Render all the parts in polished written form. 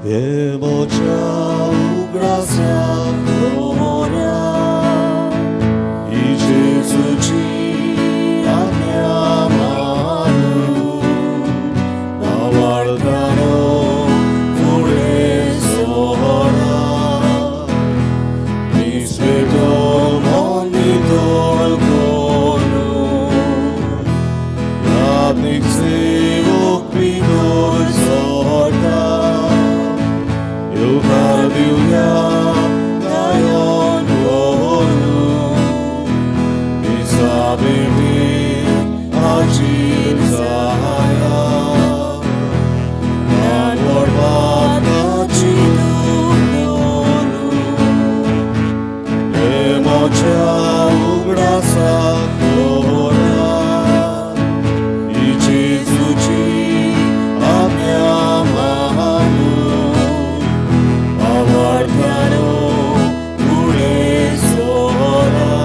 Wielmocia ugrasa gloria i Jezuci abbiamo guardano pure sora mi svedo ogni dolgono radnik se okpidor sorda eu cardiuia dajon volu mi sabe mi agir saya Emoția ugrasa gloria i Jezuci abbiamo avartano pure sora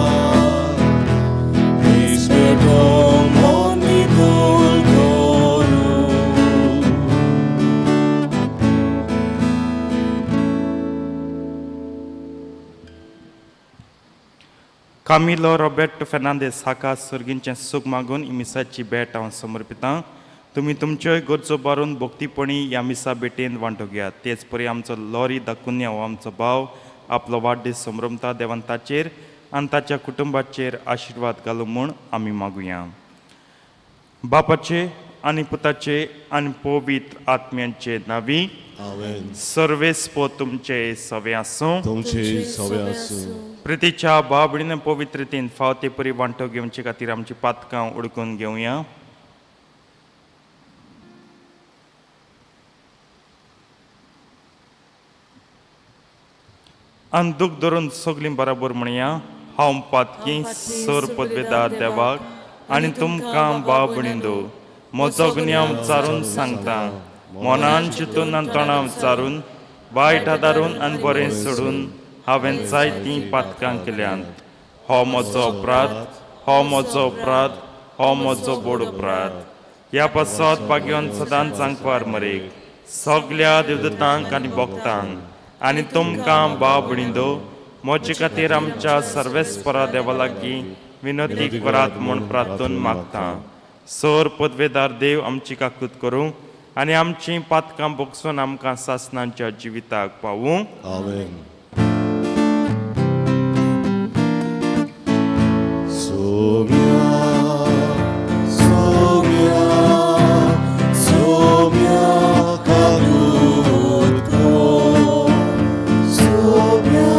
mi svetom ogni dolgono. Camilo Roberto Fernandez हाका सर्गींचे सूख मागून ही मिसाची भेट हांव समर्पितां. तुमी तुमच्योय गरजो बारून भोक्तीपणी ह्या मिसा भेटेन वांटो घेयात. तेच परी आमचो लॉरी दाकुन्या हो आमचो भाव आपलो वाडदीस संभ्रमता. देवान ताचेर आनी ताच्या कुटुंबाचेर आशिर्वाद घालूं म्हूण आमी मागुया. बापाचे आनी पुताचे आनी पवित्र आत्म्यांचे नावी Amen. सर्वेस्पो तुमचे सवे आसूं. तुमचे सवे आसूं. प्रितीच्या बाबडीन पवित्रतेन फावते परी वांटो घेवचे खातीर आमची पातकां उडकून घेवया. आनी दूख धरून सगलीं बराबर म्हणया. हांव पातकी सर पदवेदार देवाक आनी तुमकां बाबडींदो म्हजो गुन्यांव विचारून सांगता. मनान चिंतून आनी तोंडां विचारून वायट आदारून आनी बरें सोडून हांवें जायतीं पातकां केल्यांत. हो म्हजो अपराध, हो म्हजो अपराध, हो म्हजो बोड अपराध. ह्या पासत बागेवन सदांच सांगपार मरेक सगल्या देवदूतांक आनी भक्तांक आनी तुमकां बाबडींदो म्हजे खातीर आमच्या सर्वेस्परा देवा लागीं विनोती करात म्हूण प्रार्थून मागता. सर पदवेदार देव आमची काकूत करूं आनी आमचीं पातकां भोगसून आमकां सासणांच्या जिविताक पावूं. Amen. Somia, somia, somia kalutko. Somia,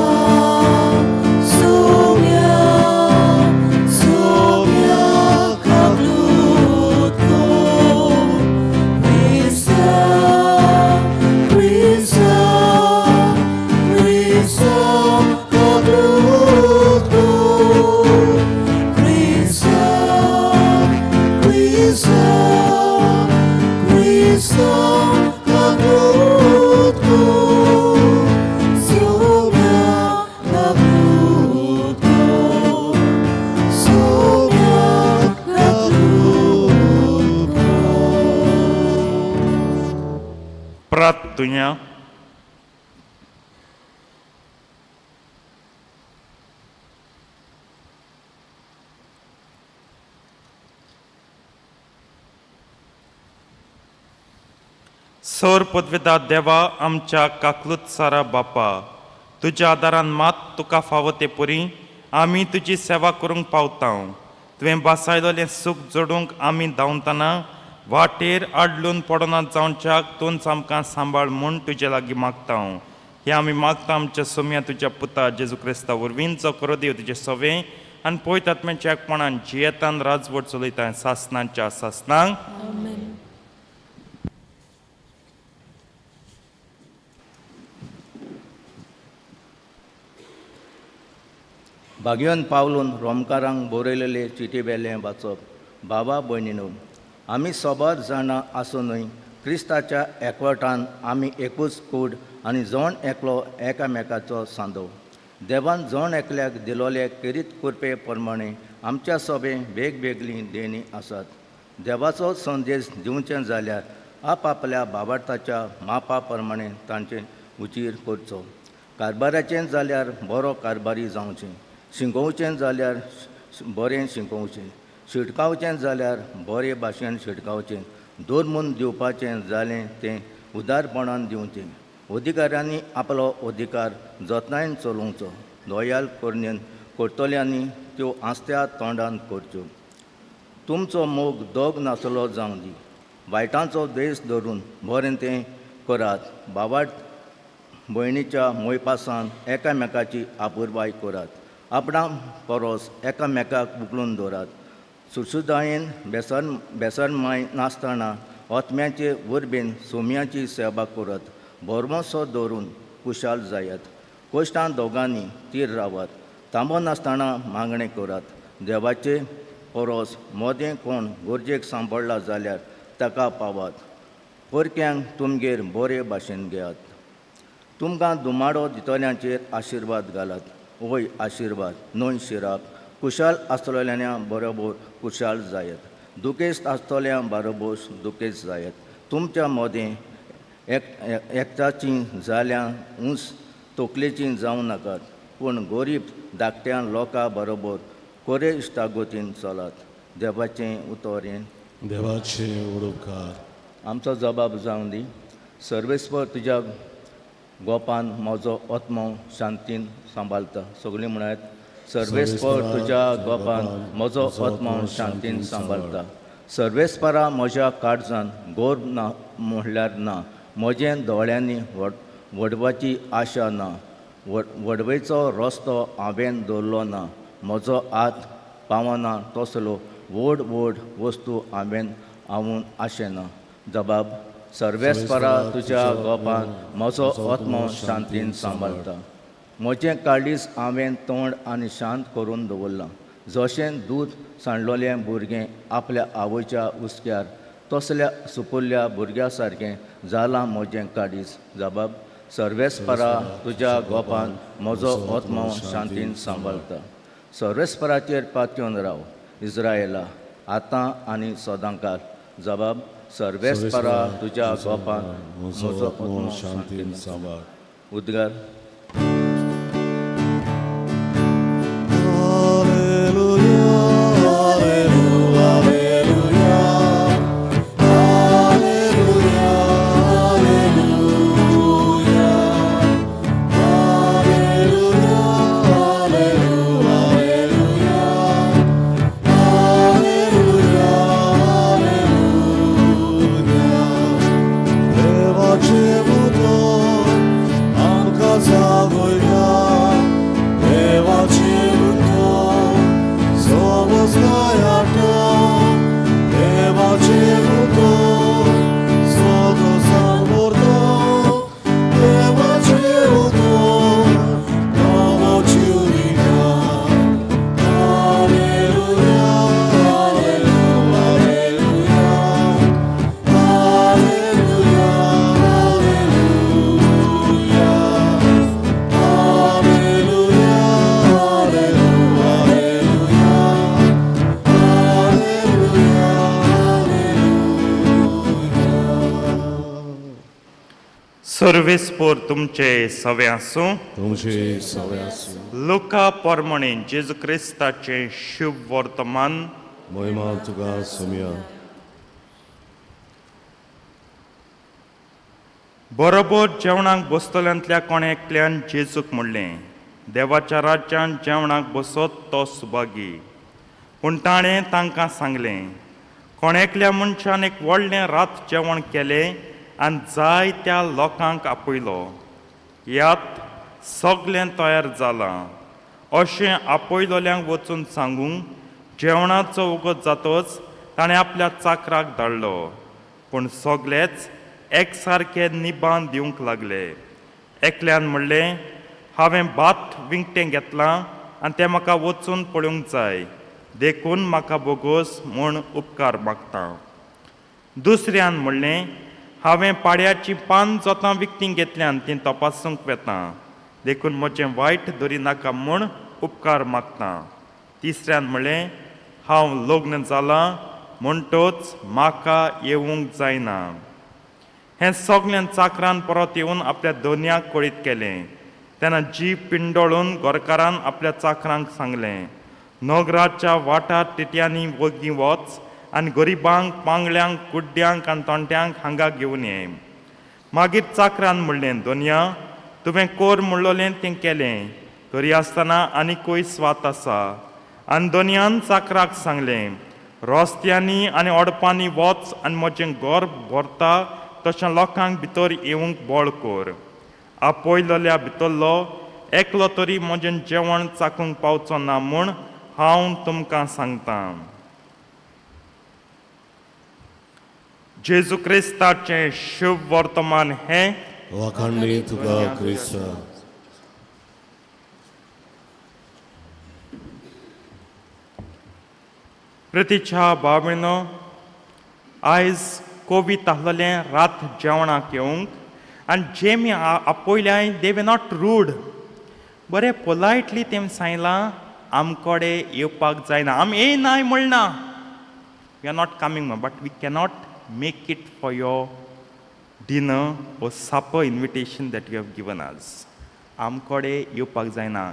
somia, somia kalutko. Krista, Krista, Krista kalutko. Pratunya सौर पदवेदार देवा आमच्या काकलूत सारा बापा तुज्या आदारान मात तुका फावो ते परी आमी तुजी सेवा करूंक पावता. तुवें बासायलोलें सूख जोडूंक आमी धांवतना वाटेर आडलून पडना जावच्याक तूंच आमकां सांबाळ म्हूण तुजे लागीं मागता. हे आमी मागता आमच्या सोम्या तुज्या पुता जेजू क्रिस्ता वरवीं जो करो देव तुजे सवे आनी पवित्र आत्म्याच्या एकपणान जियेतान राजवट चलयता सासणांच्या सासणांक. भाग्यवन पावलून रोमकारांक बरयलेले चिटी बेलें वाचप. बाबा भयणीनो, आमी सोबत जाणां आसूनय क्रिस्ताच्या एकवटान आमी एकूच कूड आनी जण एकलो एकामेकाचो सांदो. देवान जण एकल्याक दिलोले किरीत कुरपे प्रमाणे आमच्या सोबे वेगवेगळीं देणी आसात. देवाचो संदेश दिवचें जाल्यार आपापल्या बाबार्थाच्या मापा प्रमाणे तांचे उचीर करचो. कारबाराचें जाल्यार बरो कारबारी जावचें, शिंकोवचें जाल्यार बरें शिंकोवचें, शिटकावचें जाल्यार बरे भाशेन शिटकावचें, दोरमून दिवपाचें जालें तें उदारपणान दिवचें. अधिकाऱ्यांनी आपलो अधिकार जतनायेन चलोवचो. दोयाल करणेन करतल्यांनी त्यो आस्त्या तोंडान करच्यो. तुमचो मोग दोग नासलो जावं दी. वायटांचो देश धरून बरें तें करात. बाबाट भयणीच्या मोयपासान एकामेकाची आपुरबाय करात. आपणा परस एकामेकाक उखलून दवरात. सुसुदायेन बेसरमाय नासतना ओतम्याचे वरबेन सोम्याची सेवा करत. बोरमोसो दवरून कुशाल जायात. कोश्टां दोगांनी तीर रावात. तांबो नासतना मागणें करात. देवाचे परस मोदें कोण गरजेक सांपडला जाल्यार ताका पावात. परक्यांक तुमगेर बरे भाशेन घेयात. तुमकां दुमाडो दितल्यांचेर आशिर्वाद घालात. वय आशिर्वाद न्हय शिराक. कुशाल आसतल्या बरोबर कुशाल जायत. दुखेस्त आसतल्या बरोबर दुखेस्त जायत. तुमच्या मोदें एकताचीं जाल्यार ऊंच तोकलेचीं जावं नाकात. पूण गरीब धाकट्या लोकां बरोबर कोरे इश्टागोतीन चलात. देवाचें उतोरें. देवाचे उडोवकार. आमचो जबाब जावं दी. सर्वेस्पर तुज्या गोपान म्हजो आत्मो शांतीन सांबाळटा. सगळीं म्हणात. सर्वेस्पर तुज्या गोपान म्हजो आत्मो शांतीन सांबाळटा. सर्वेस्परा म्हज्या काळजान गोर ना म्हणल्यार ना. म्हजें दोळ्यांनी वडवाची आशा ना. वडवेचो रस्तो हांवें दवरलो ना. म्हजो हात पावना तसलो व्हड व्हड वस्तू हांवें हांवून आशेना. जबाब. सर्वेस्परा तुज्या गोपान म्हजो आत्मो शांतीन सांबाळटा. म्हजें काळीज हांवें तोंड आनी शांत करून दवरलां. जशें दूद सांडलोलें भुरगें आपल्या आवयच्या उस्क्यार तसल्या सुपुल्ल्या भुरग्या सारकें जालां म्हजें काळीज. जबाब. सर्वेस्परा तुज्या गोपान म्हजो आत्मो शांतीन सांबाळटा. सर्वेस्पराचेर पातयेवन राव इस्रायेला आतां आनी सदांकाळ. जबाब. सर्वेस्परा तुज्या गोपान म्हजो आत्मो शांतीन सांबाळ. उद्गार. सर्वेस्पर तुमचे सवे आसूं. तुमचे सवे आसूं. लुका पोरमणे जेजू क्रिस्ताचे शुभ वर्तमान. महिमा तुका सोम्या. बरोबर जेवणाक बसतल्यांतल्या कोणे एकल्यान जेजूक म्हणलें, देवाच्या राज्यांत जेवणाक बसत तो सुभागी. पूण ताणें तांकां सांगलें, कोणेकल्या मनशान एक व्हडलें रात जेवण केलें आनी जायत्या लोकांक आपयलो. यात सगळें तयार जालां अशें आपयलोल्यांक वचून सांगूंक जेवणाचो उगत जातच ताणें आपल्या चाकराक धाडलो. पूण सगळेच एक सारके निबान दिवंक लागले. एकल्यान म्हणलें, हांवें भात विंगटें घेतलां आनी तें म्हाका वचून पळोवंक जाय. देखून म्हाका बोगोस म्हूण उपकार मागता. दुसऱ्यान म्हणलें, हांवें पाड्याची 5 जोतां विकतीं घेतल्यान तीं तपासूंक वेता. देखून म्हजें वायट धरी नाका म्हूण उपकार मागता. तिसऱ्यान म्हणलें, हांव लग्न जालां म्हणटच म्हाका येवंक जायना. हें सगळ्यां चाकरान परत येवन आपल्या दोनयाक कळीत केलें. तेन्ना जीप पिंडोळून गोरकारान आपल्या चाकरांक सांगलें, नगराच्या वाटार टिट्यांनी वगी वच आनी गरिबांक, पांगळ्यांक, कुड्ड्यांक आनी तोंट्यांक हांगा घेवन ये. मागीर चाकरान म्हणलें, दोनया, तुवें कोर म्हणलोलें तें केलें, तरी आसतना आनीकूय स्वात आसा. आनी दोनयान चाकराक सांगलें, रस्त्यांनी आनी ओडपांनी वच आनी म्हजें घर भरता तशें लोकांक भितर येवंक बोळ कर. आपयलोल्या भितरलो एकलो तरी म्हजें जेवण चाखूंक पावचो ना म्हूण हांव तुमकां सांगतां. जेजू क्रिस्ताचें शुभ वर्तमान हें वखणली तुका क्रिस्ता. प्रितीच्या बाबळीनो, आयज कोवीड आहलोलें रात जेवणाक येवंक आनी जे मी आपयल्याय दे वे नॉट रूड. बरें पोलायटली तेम सांगलां आमकोडे येवपाक जायना. आमी येयनाय म्हणना, we are not coming, but we cannot make it for your dinner or supper invitation that you have given us. आमकोडे येवपाक जायना.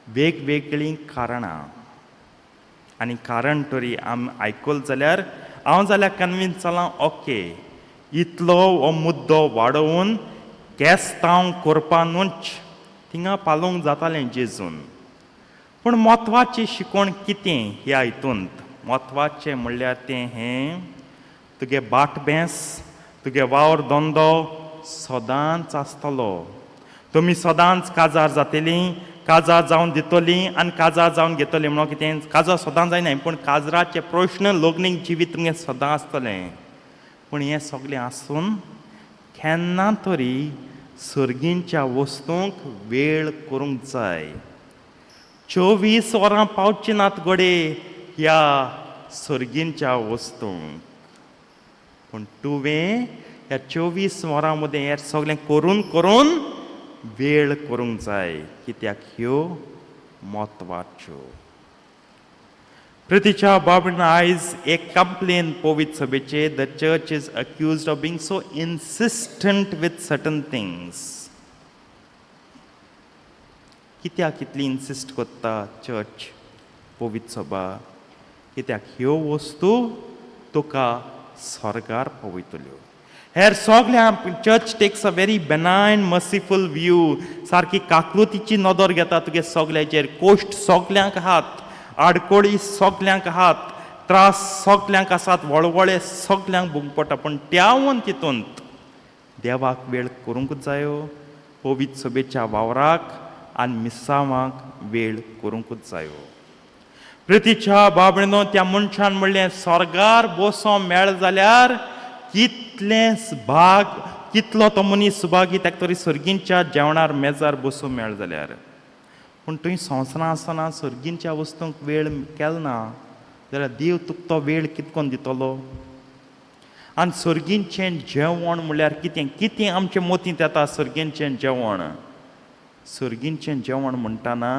वेगवेगळीं कारणां आनी कारण तरी आमी आयकल जाल्यार हांव जाल्यार कन्विन्स जालां, ओके, इतलो हो मुद्दो वाडोवन केस्तांव करपा न्हूच थिंगा पालोवंक जातालें जेजून. पूण म्हत्वाची शिकवण कितें ह्या हितूंत? म्हत्वाचें म्हणल्यार तें हें, तुगे बाटबेंस, तुगे वावर धंदो सदांच आसतलो. तुमी सदांच काजार जातलीं, काजार जावन दितलीं आनी काजार जावन घेतलीं. म्हणून कितें, काजार सदां जायना, पूण काजराचे प्रश्न लग्नीक जिवीत तुमगें सदां आसतलें. पूण हें सगळें आसून केन्ना तरी सर्गींच्या वस्तूंक वेळ करूंक जाय. 24 वरां पावची नात घोडे ह्या सर्गींच्या वस्तूंक. पूण तुवें ह्या 24 वरां मदें हें सगळें करून करून वेळ करूंक जाय, कित्याक ह्यो म्हत्वाच्यो. प्रितीच्या बाबळीन, आयज एक कंप्लेन पवित्र सभेचेर, the church is accused of being so insistent with certain things. कित्याक इतली इन्सिस्ट करता चर्च, पवित्र सभा? कित्याक ह्यो वस्तू तुका स्वर्गार पावयतल्यो. हेर सगळ्या church takes a very benign merciful view. सारकी काकलुतीची नदर घेता तुगे सगळ्याचेर. कोश्ट सगल्यांक आहात, आडकोळी सगल्यांक आहात, त्रास सगल्यांक आसात, वळवळे सगल्यांक भोगूंक पडटा. पूण त्यावन तितूंत देवाक वेळ करूंकूच जायो, पवित्र सभेच्या वावराक आनी मिसावांक वेळ करूंकूच जायो. प्रितीच्या बाबळीनो, त्या मनशान म्हणलें, स्वर्गार बसो मेळ जाल्यार कितलें भाग, कितलो तो मनीस सुभागी ताका तरी सर्गींच्या जेवणार मेजार बसूं मेळ जाल्यार. पूण तुवें संवसारां आसतना सर्गींच्या वस्तूंक वेळ केलो ना जाल्यार देव तुका तो वेळ कितकोन दितलो? आनी सर्गींचें जेवण म्हणल्यार कितें? कितें आमच्या मोतींत येता सर्गींचें जेवण? सर्गींचें जेवण म्हणटाना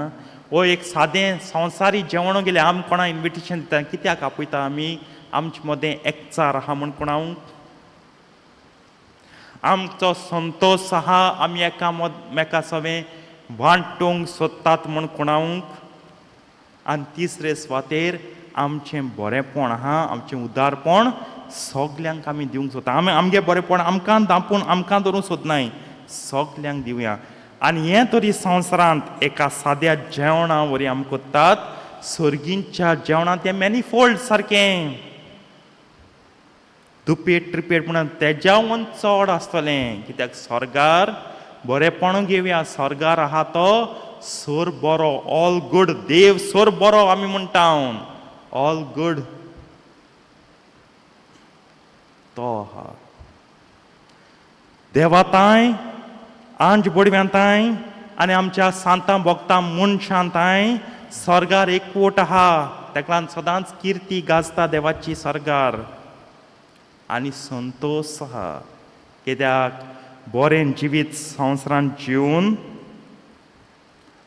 हो एक सादें संवसारी जेवण गेलें. आमी कोणा इन्विटेशन दिता, कित्याक आपयता आमी? आमचे मदें एकचार आहा म्हूण कोणाक, आमचो संतोश आहा, आमी एका सवें वांटूंक सोदतात म्हूण कोणाक, आनी तिसरे सुवातेर आमचें बरेंपण आहा, आमचें उदारपण सगल्यांक आमी दिवंक सोदता. आमगे बरेंपण आमकां दापून आमकां धरून सोदनाय, सगल्यांक दिवया. आनी हें तरी संवसारांत एका साद्या जेवणा वरी आमी कोत्तात. सर्गींच्या जेवणांत तें मॅनिफोल्ड सारकें, दुपेट ट्रिपेट म्हणून तेज्यावन चड आसतलें. कित्याक स्वर्गार बरेपण घेवया. स्वर्गार आहा तो सोर बरो, ऑल गूड. देव सोर बरो आमी म्हणटा, ऑल गूड तो आहा. देवाताय, आंज बोडव्यांताय आनी आमच्या सांतां भोगतां मनशांताय स्वर्गार एकवट आहा. ताका लागून सदांच किर्ती गाजता देवाची स्वर्गार. आनी संतोश आहा, कित्याक बरें जिवीत संवसारांत जिवन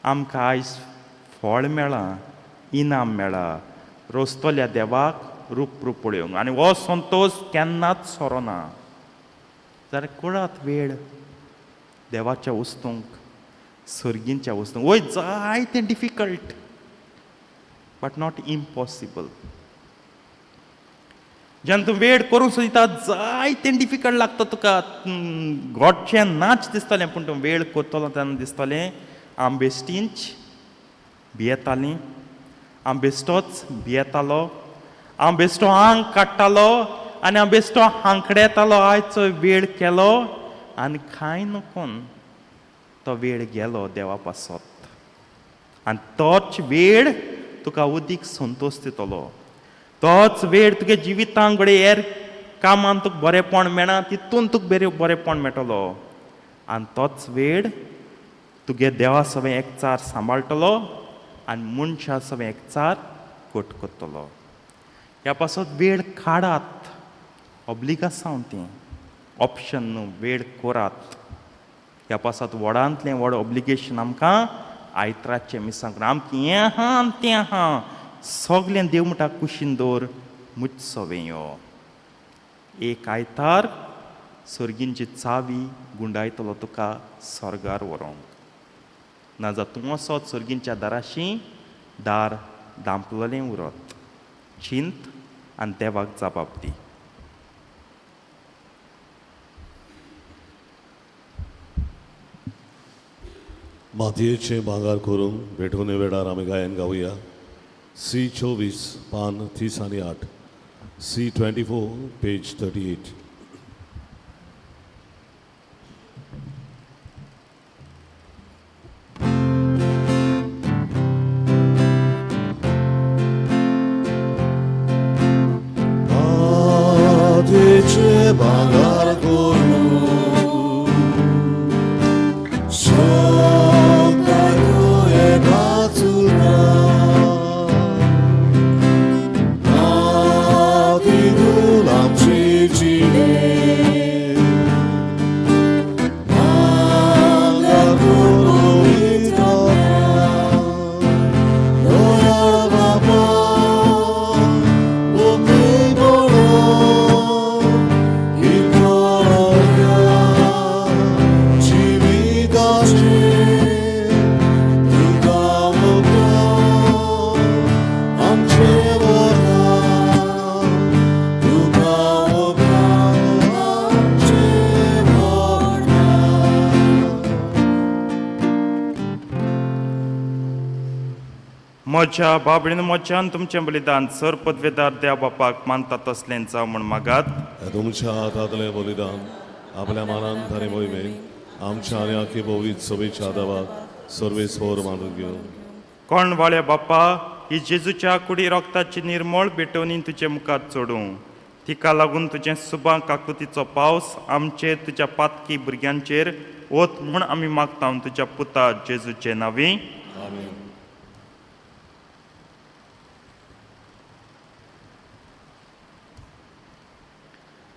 आमकां आयज फळ मेळ्ळां, इनाम मेळ्ळा, रोस्तोल्या देवाक रूप पळोवंक. आनी हो संतोश केन्नाच सोरोना. जाल्यार कुळात वेळ देवाच्या वस्तूंक सर्गींच्या वस्तूंक वय जायते डिफिकल्ट बट नॉट इम्पॉसिबल. जेन्ना तूं वेळ करूंक सोदता जायते डिफिकल्ट लागता तुका घोडचें नाच दिसतालें पूण तूं वेळ करतलो तेन्ना दिसतालें हांव बेश्टींच भियेतालीं हांव बेश्टोच भियेतालो हांव बेश्टो आंग काडटालो आनी हांव बेश्टो हांकडेतालो आयचो वेळ केलो आनी कांय नकोन तो वेळ गेलो देवा पासत आनी तोच वेळ तुका उदीक संतोश दितलो. तोच वेळ तुगे जिवितांत घडये हेर कामान तुका बरेंपण मेळना तितून तुका बरेंपण मेळटलो आनी तोच वेळ तुगे देवा सवें एकचार सांबाळटलो आनी मनशा सवें एकचार कोट करतलो. ह्या पासत वेळ काडात ऑब्लिगासांव तें ऑप्शन न्हू वेळ करात. ह्या पासत व्हडांतलें व्हड ऑब्लिगेशन आमकां आयतारचे मिसांक आमकां हें आहा आनी तें आहा सगलें देव म्हणटा कुशीन दवर मुच सवें यो. एक आयतार सर्गींची चावी गुंडायतलो तुका स्वर्गार व्हरोंक नाजाल्यार तूं वचत सर्गींच्या दाराशी दार धांपलेलें उरत. चिंत आनी देवाक जबाब दी. मातयेचें भांगर करून भेटवणे वेळार आमी गायन गावया. C24 पान 38 C24 पेज 38. 마티의 방ар 고루 속가요에 가투나 마티도 남치지네 방가고로 있다면 너야 바바 오미보로 म्हज्या बाबडीन मोच्यान तुमचें बलिदान सर पदवेदार देव बापाक मानता तसलें जावं म्हण मागात. तुमच्या हातांतलें बलिदान आपल्या मानान ताणें मोहिमेन आमच्या आनी आखी भोवीत सभेच्या आदाराक सर्वेस्वर मानून घेवन कोण वाळ्या बापा ही जेजूच्या कुडी रोगताची निर्मळ भेटवणी तुजे मुखार चोडूं तिका लागून तुजें सुबां काकुतीचो पावस आमचेर तुज्या पातकी भुरग्यांचेर वत म्हूण आमी मागता तुज्या पुता जेजूचे नांवी. आमीन.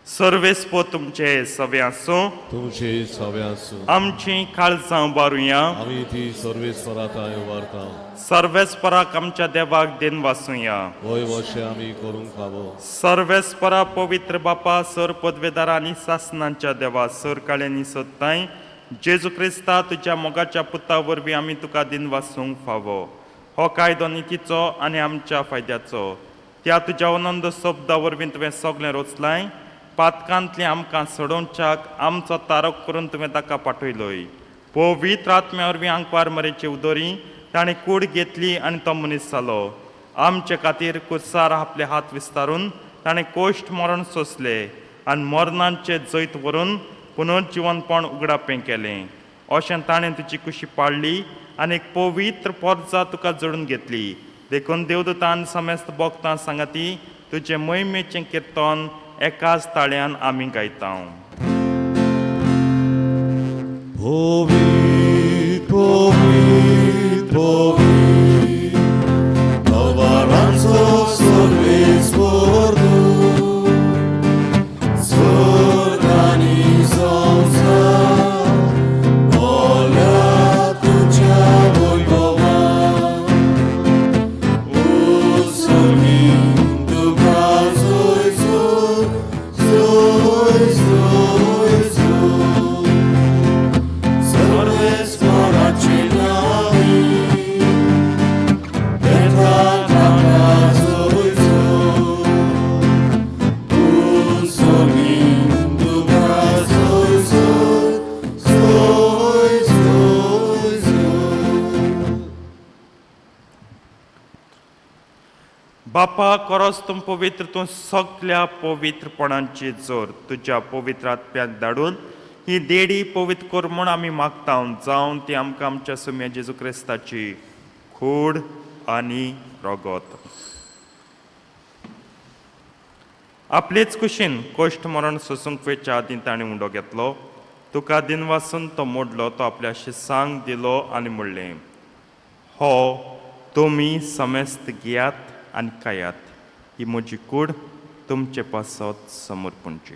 सर्वेस्पो तुमचे सवे आसूं तुमचे सवे आसूं आमची काळजां उबारुया आमी ती सर्वेस्पराताय उबारता सर्वेस्पराक आमच्या देवाक देन वासुया. वय वशें आमी करूंक फावो सर्वेस्परा पवित्र बापा सर पदवेदार आनी सासनांच्या देवा सर काळ्यांनी सोदताय जेजू क्रिस्ता तुज्या मोगाच्या पुता वरवीं आमी तुका दिन वासूंक फावो. हो कायदो नितीचो आनी आमच्या फायद्याचो त्या तुज्या अनंद शब्दा वरवीं तुवें सगलें रचलाय पातकांतलें आमकां सोडोवच्याक आमचो तारक करून तुवें ताका पाठयलोय. पवित्र आत्म्या वरवीं आंकवार मरेची उदोरी ताणें कूड घेतली आनी तो मनीस जालो. आमचे खातीर कुर्सार आपले हात विस्तारून ताणें कोश्ट मरण सोंसलें आनी मरणांचे जैत व्हरून पुनर्जिवनपण उगडापें केलें. अशें ताणें तुजी कुशी पाळली आनी एक पवित्र पोरजा तुका जोडून घेतली. देखून देवदूतान समेस्त भोगतां सांगाती तुजे मोहिमेचें किर्तन एकाच ताळ्यान आमी गायता. Povit, povit, povit, Alvaranzo सर्वेस्वर Zorganizonza Ola tuja vojvova Usumin duka zoj zoj zoj zoj zoj बापा खरोच तूं पवित्र, तूं सगळ्या पवित्रपणांची जोर तुज्या पवित्र आत्म्याक धाडून ही देडी पवित्र कर म्हूण आमी मागता जावन ती आमकां आमच्या सुम्या जेजू क्रिस्ताची खूड आनी रगत. आपलेच कुशीन कोश्ट मरण सोसूंक वेच्या आदीं ताणें उंडो घेतलो. तुका दिन वासून तो मोडलो, तो आपल्या शिसांक दिलो आनी म्हणलें, हो तुमी समेस्त घेयात आनी खायात, ही म्हजी कूड तुमचे पासत समर्पणची.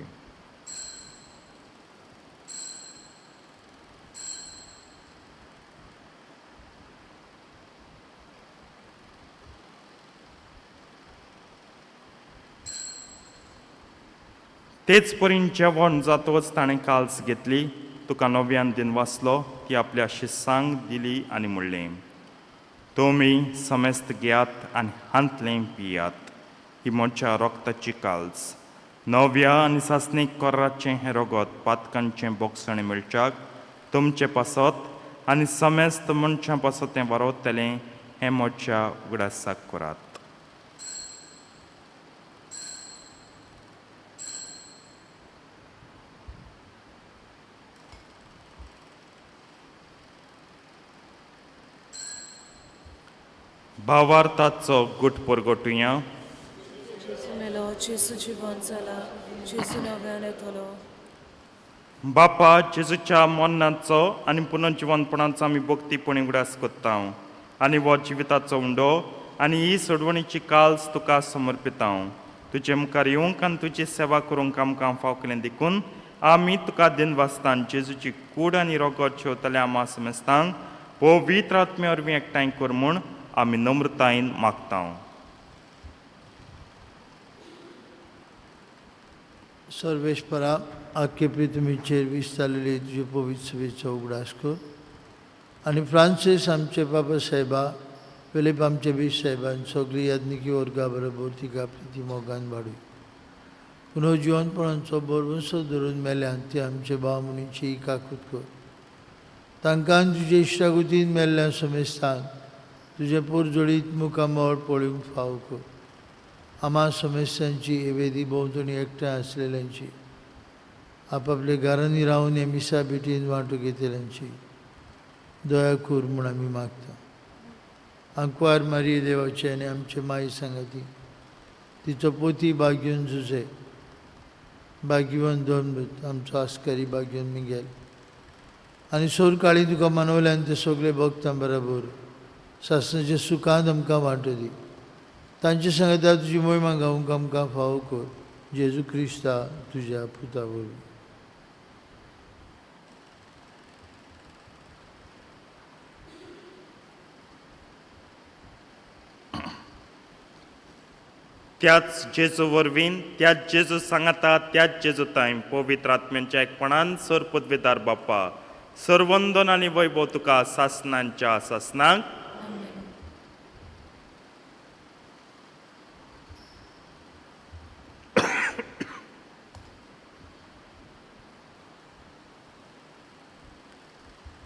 तेच परीन जेवण जातोच ताणें काल्स घेतली, तुका नव्यान दिन वाचलो, ती आपल्या शिसांक दिली आनी म्हणलें, तुमी समेस्त घेयात आनी हांतलें पियात, ही म्हज्या रोगताची काल्स. नव्या आनी सासणीक कोर्राचें हें रगत पातकांचें बोगसणें मेळच्याक तुमचें पासत आनी समेस्त मनशां पासत तें वारोतलें हें म्हज्या उगडासाक करात. भावार्थाचो गुट परगटुया. जेसू मेलो, जेसू जिवंत जाला, जेसू नव्यान येतलो. बापा जेजूच्या मरणाचो आनी पुनर्जिवनपणाचो आमी भक्तीपणी उगडास कोत्ता आनी हो जिविताचो उंडो आनी ही सोडवणीची काल्स तुका समर्पिता. तुजे मुखार येवंक आनी तुजी सेवा करूंक आमकां फाव केलें देखून आमी तुका दिन वाचतान जेजूची कूड आनी रगत शेवतल्या आमा समेस्तांक पवित्र आत्मे वरवीं एकठांय कर म्हूण आमी नम्रतायेन मागता. सर्वेश्वरा, आख्खे पृथ्वीचेर विस्तारलेली तुजे पवित्र सभेचो उगडास कर आनी फ्रांसीस आमचे बाबा साहेबा, फिलीप आमचे बीश साहेबान सगळी याज्ञिकी वर्गा बरोबर तिका प्रिती मोगान वाडूय. पुनर्जिवनपणाचो बरवंसो धरून मेल्यान ती आमचे भाव मनीची काकूत कर. तांकां तुजे इश्टागुतीन मेल्ल्या समेस्तांक तुजे पुरजोडीत मुखामळ पळोवंक फाव कर. आमा समेस्तांची एवेदी भोंवतणी एकठांय आसलेल्यांची, आपापल्या घरांनी रावन हे मिसा भेटीन वांटो घेतलेल्यांची दया कर म्हूण आमी मागता. आंकवार मारिये देवाचे आनी आमचे माई सांगाती, तिचो पोती भाग्योन झुजे, भाग्यवान दोन आमचो आस्कारी भाग्योन मिगेल आनी सोर काळी तुका मानवल्यान ते सगळे भक्तां बरोबर सासणाच्या सुखांत आमकां वांटो दी. तांचे सांगता तुजी मोहिमा गावूंक आमकां फावो कर. जेजू क्रिस्ता तुज्या पुता वरवीं. त्याच जेजू वरवीं, त्याच जेजू सांगता, त्याच जेजू ताईं पवित्र आत्म्यांच्या एकपणान सर पदवेदार बाप्पा, सर्वंदन आनी वैभव तुका सासणांच्या सासणांक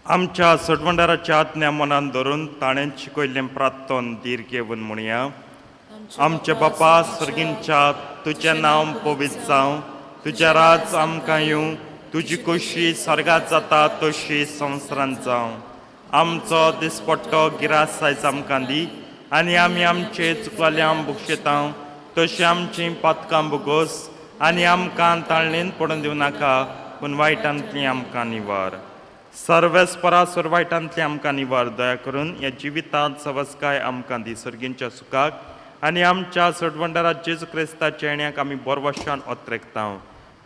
आमच्या सडवंडाराच्या आज्ञा मनान धरून ताणें शिकयल्लें प्रार्थन धीर घेवन म्हणया. आमचे बापा सर्गींच्या, तुजें नांव पवित्र जावं, तुजें राज आमकां येवं, तुजी खोशी स्वर्गांत जाता तशी संवसारांत जावं. आमचो दिसपट्टो गिरास आयज आमकां दी आनी आमी आमचे चुकवाल्यांक बक्षिता तशी आमचीं पातकां बोगोस आनी आमकां ताळणेन पडून दिवं नाका, पूण वायटांतली आमकां निवार. सर्वेस्परा वायटांतली आमकां निवार. दया करून ह्या जिवितांत सवस्काय आमकां दी. सर्गींच्या सुखाक आनी आमच्या सडवंडारात जेजू क्रिस्ताच्या येण्याक आमी बरवशान ओत्रेकता.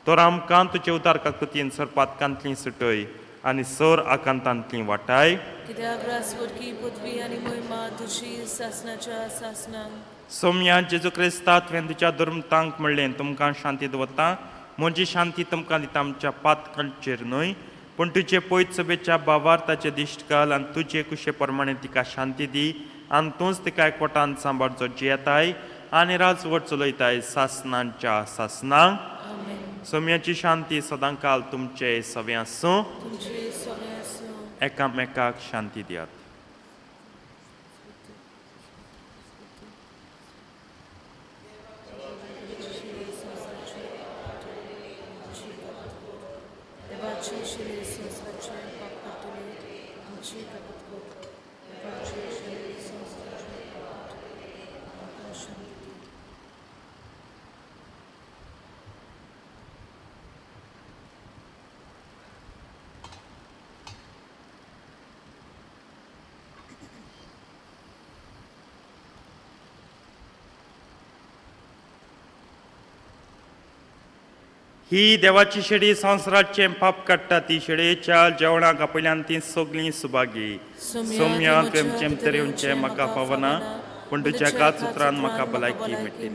तर आमकां तुजे उदार काकुतीन सर पातकांतली सुटय आनी सर आकांतांतली वाटाय. कित्याक रासवडकी पदवी आनी मोहिमा तुजी सासणाच्या सासणांक. सोम्या जेजू क्रिस्ता तुवें तुज्या धर्मतांक म्हणलें, तुमकां शांती दवरता, म्हजी शांती तुमकां दिता. आमच्या पातकांचेर न्हय पूण तुजे पयत सभेच्या भावार्थाचे दिश्ट घाल आनी तुजे कुशे प्रमाणे तिका शांती दी आनी तूंच तिका एकवटान सांबाळचो जियेताय आनी राजवट चलयताय सासणांच्या सासणांक. सोम्याची शांती सदां काल तुमचे सवे आसूं. तुमचे सगळे आसूं. एकामेकाक शांती दियात. देवाची शरीर संस्काराचे पाप काढतले आमची काकूत कर देवाची शरीर संस्काराचे पाप काढतले आमकां शांती दी. ही देवाची शेडी संवसाराचे पाप काडटा ती शेडयेच्या जेवणाक आपल्यान ती सगळीं सुभागी. सौम्या तुमचें तरेवचे म्हाका फावना पूण तुज्या काच उतरान म्हाका भलायकी मेळटली.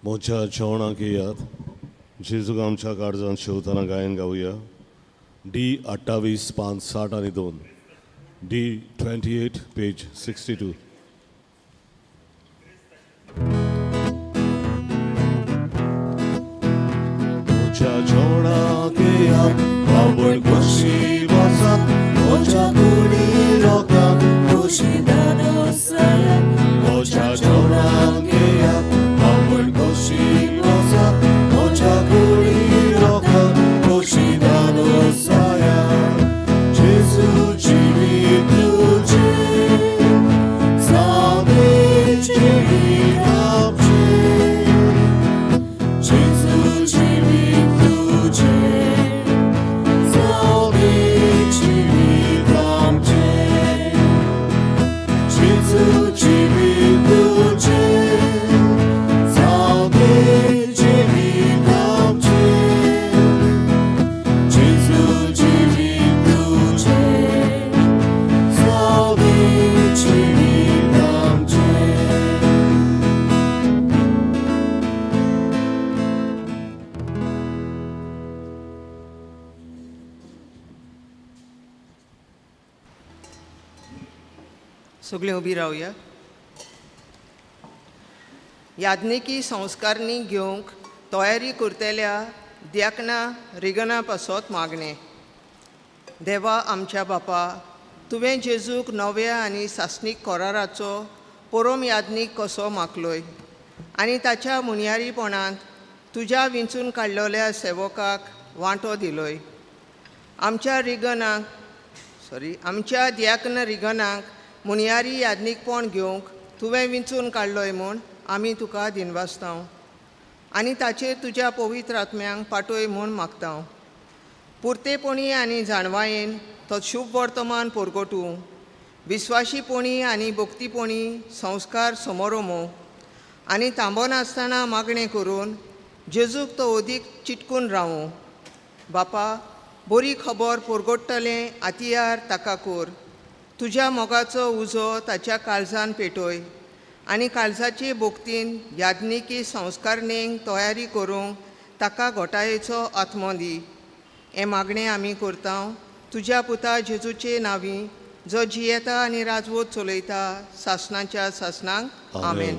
मोच्या जेवणाक येयात. जेजूक आमच्या काळजांत शेवताना गायन गावया. D28-5-60-2 D28 page 62. मोच्या जेवणाक येयात बाबड कशी वसात मोच्या कुडी लोकांक खुशी दानो सयत मोच्या जेवणाक येयात बाबड कशी वसात मोच्या कुडी लोकांक खुशी दानो सयत जेजू जिवीत तुझे जावे जिवीत आमचे जेजू जिवीत तुझे जावे जिवीत आमचे जेजू जिवीत तुझे जावे जिवीत आमचे जेजू जिवीत तुझे जावे जिवीत आमचे. सगळीं उबी रावया. याज्ञिकी संस्कारणी घेवंक तयारी करतल्या दियाकना रिगना पासत मागणें. देवा आमच्या बापा, तुवें जेजूक नव्या आनी सासणीक कराराचो परम याज्ञीक कसो मागलोय आनी ताच्या मुनियारीपणांत तुज्या विंचून काडलेल्या सेवकाक वांटो दिलोय. आमच्या दियाकन रिगनाक मुनियारी याज्ञीकपण घेवंक तुवें विंचून काडलोय म्हूण आमी तुका दिनवासतांव आनी ताचेर तुज्या पवित्र आत्म्यांक पाटोय म्हूण मागतांव. पुर्तेपणी आनी जाणवायेन तो शुभ वर्तमान परगटूं, विस्वाशीपणी आनी भक्तीपणी संस्कार समोरमो आनी थांबोन आसतना मागणें करून जेजूक तो अदीक चिटकून रावूं. बापा, बरी खबर परगडटलें आतियार ताका कर. तुज्या मोगाचो उजो ताच्या काळजान पेटोय आनी काळजाचे भोगतीन याज्ञिकी संस्कारणेक तयारी करूंक ताका घोटायेचो आत्मो दी. हें मागणें आमी करतांव तुज्या पुता जेजूचे नांवी, जो जियेता आनी राजवट चलयता सासणाच्या सासणांक. आमेन.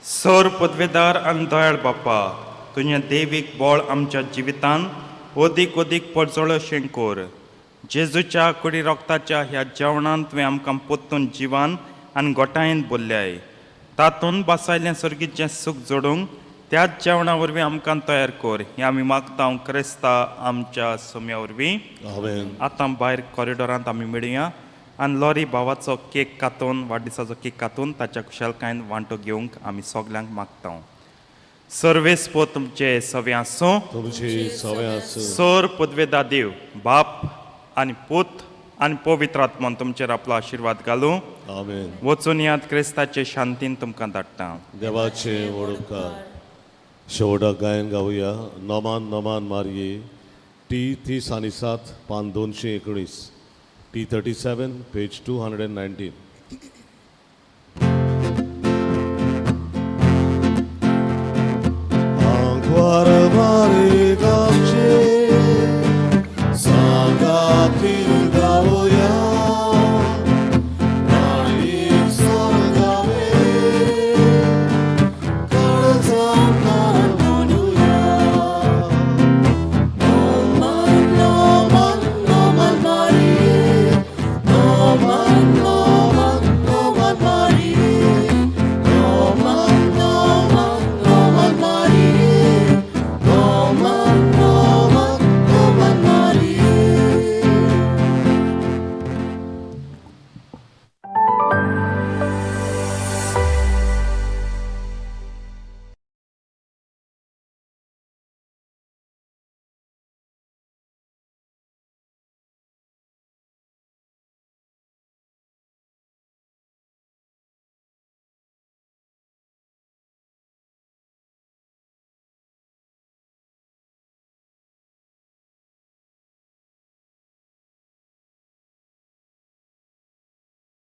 सर पदवेदार आनी दयाळ बाप्पा, तुजें देवीक बळ आमच्या जिवितान अदीक अदीक पडजळ कर. जेजूच्या कुडी रोगताच्या ह्या जेवणांत तुवें आमकां पोत्तून जिवान आनी गोठायेन भरल्याय. तातूंत बसायलें सर्गीचें सूख जोडूंक त्याच जेवणा वरवीं आमकां तयार कर. हें आमी मागतां क्रिस्ता आमच्या सोम्या वरवीं. आमेन. आतां भायर कॉरिडोरांत आमी मेळुया आनी लॉरी भावाचो केक कातून वाडदिसाचो केक कातून ताच्या खुशालकायेन वांटो घेवंक आमी सगल्यांक मागतां. सर्वेस्पो तुमचे सवे आसूं. तुमची सवय आसूं. सर पदवेदा देव बाप आनी पूत आनी पवित्र आत्मान तुमचेर आपलो आशिर्वाद घालूं. आमेन. वचून यात क्रिस्ताचे शांतीन तुमकां धाडटा. देवाचे वडोवकार. शेवटाक गायन गावया. नमान नमान मारये T30-7 पान 219 T37 page 219. Ancora mare gamce खातीर